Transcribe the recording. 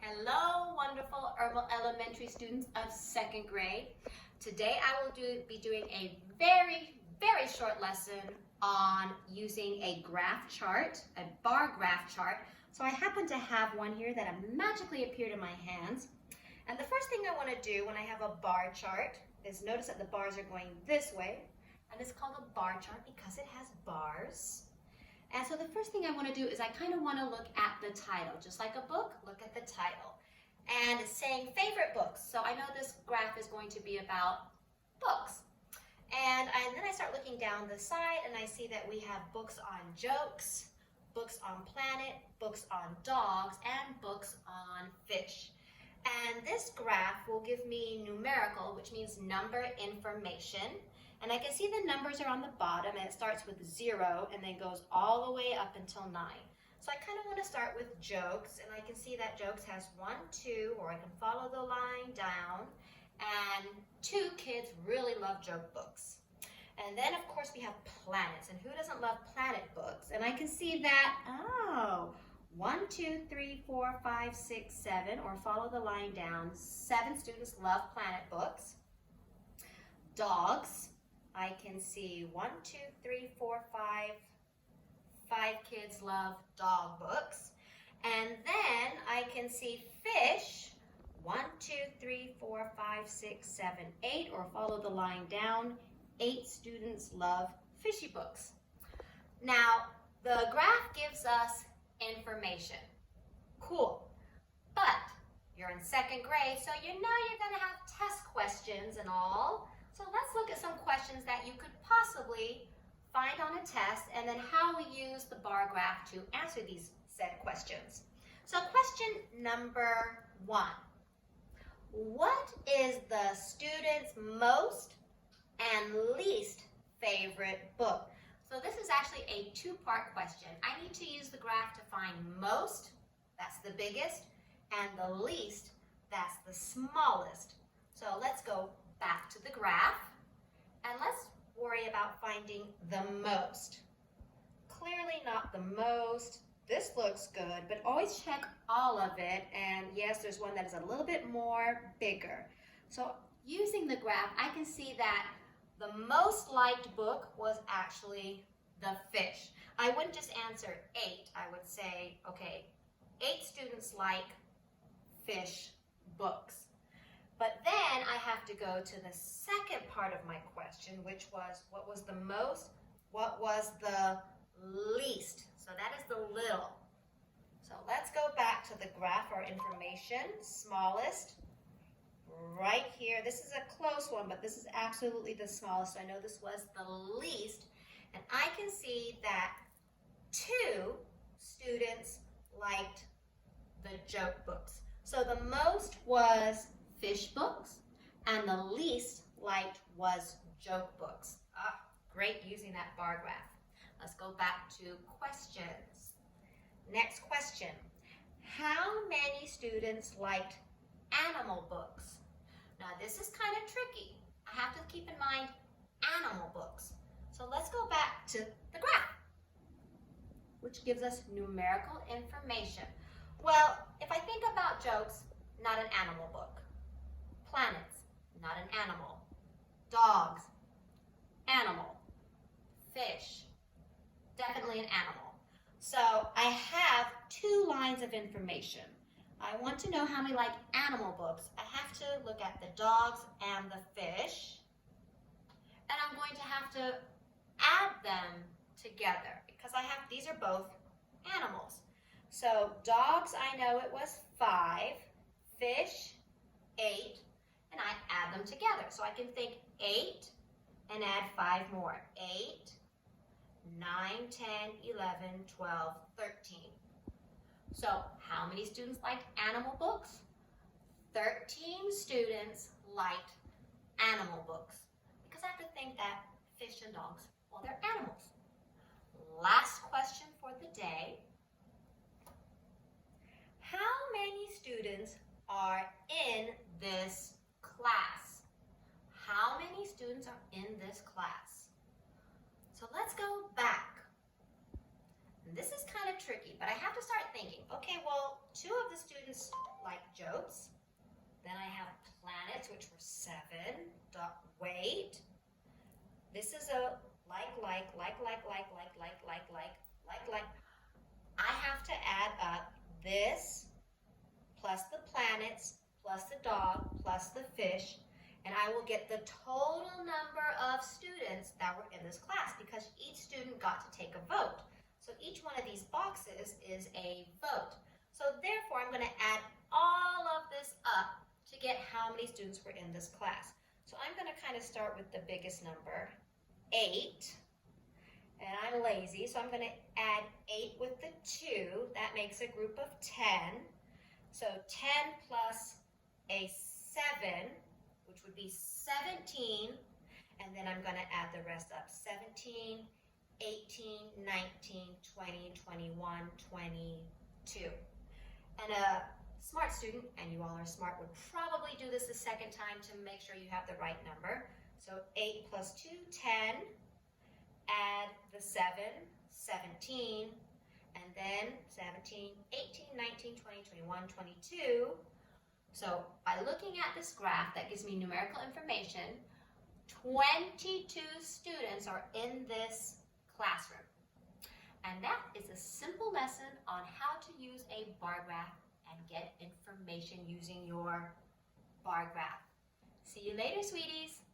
Hello, wonderful Herbal Elementary students of second grade. Today I will be doing a very short lesson on using a graph chart, a bar graph chart. So I happen to have one here that magically appeared in my hands. And the first thing I want to do when I have a bar chart is notice that the bars are going this way. And it's called a bar chart because it has bars. And so the first thing I want to do is I kind of want to look at the title. Just like a book, look at the title. And it's saying favorite books. So I know this graph is going to be about books. And then I start looking down the side and I see that we have books on jokes, books on planet, books on dogs, and books on fish. And this graph will give me numerical, which means number information. And I can see the numbers are on the bottom and it starts with 0 and then goes all the way up until 9. So I kind of want to start with jokes, and I can see that jokes has 1, 2, or I can follow the line down, and 2 kids really love joke books. And then of course we have planets, and who doesn't love planet books? And I can see that, 1, 2, 3, 4, 5, 6, 7, or follow the line down, 7 students love planet books. Dogs, I can see 1, 2, 3, 4, 5 kids love dog books. And then I can see fish, 1, 2, 3, 4, 5, 6, 7, 8, or follow the line down, 8 students love fishy books. Now, the graph gives us information. Cool. But you're in second grade, so you know you're going to have test questions and all. So let's look at some questions that you could possibly find on a test, and then how we use the bar graph to answer these said questions. So question number 1. What is the student's most and least favorite book? So this is actually a 2-part question. I need to use the graph to find most, that's the biggest, and the least, that's the smallest. So let's go back to the graph, and let's worry about finding the most. Clearly not the most. This looks good, but always check all of it, and yes, there's one that is a little bit more bigger. So using the graph, I can see that the most liked book was actually the fish. I wouldn't just answer 8. I would say, okay, 8 students like fish books. But then I have to go to the second part of my question, which was, what was the most? What was the least? So that is the little. So let's go back to the graph, our information, smallest, right here. This is a close one, but this is absolutely the smallest. I know this was the least. And I can see that 2 students liked the joke books. So the most was fish books, and the least liked was joke books. Great using that bar graph. Let's go back to questions. Next question. How many students liked animal books? Now this is kind of tricky. I have to keep in mind animal books. So let's go back to the graph, which gives us numerical information. Well, if I think about jokes, not an animal book. Planets, not an animal. Dogs, animal. Fish, definitely an animal. So I have 2 lines of information. I want to know how many like animal books. I have to look at the dogs and the fish. And I'm going to have to add them together because these are both animals. So dogs, I know it was 5, fish, 8, and I add them together. So I can think 8 and add 5 more. 8, 9, 10, 11, 12, 13. So how many students liked animal books? 13 students liked animal books because I have to think that fish and dogs, well, they're animals. Last question for the day. How many students are in this class? How many students are in this class? So let's go back. And this is kind of tricky, but I have to start thinking, okay, well, 2 of the students like jokes. Then I have planets, which were 7. Wait. This is a like. I have to add up this plus the planets plus the dog plus the fish, and I will get the total number of students that were in this class because each student got to take a vote. So each one of these boxes is a vote. So therefore, I'm going to add all of this up to get how many students were in this class. So I'm going to kind of start with the biggest number, 8. And I'm lazy, so I'm going to add 8 with the 2. That makes a group of 10. So 10 plus a 7, which would be 17. And then I'm going to add the rest up. 17, 18, 19, 20, 21, 22. And a smart student, and you all are smart, would probably do this a second time to make sure you have the right number. So 8 plus 2, 10. Add the 7, 17, and then 17, 18, 19, 20, 21, 22. So by looking at this graph, that gives me numerical information. 22 students are in this classroom. And that is a simple lesson on how to use a bar graph and get information using your bar graph. See you later, sweeties.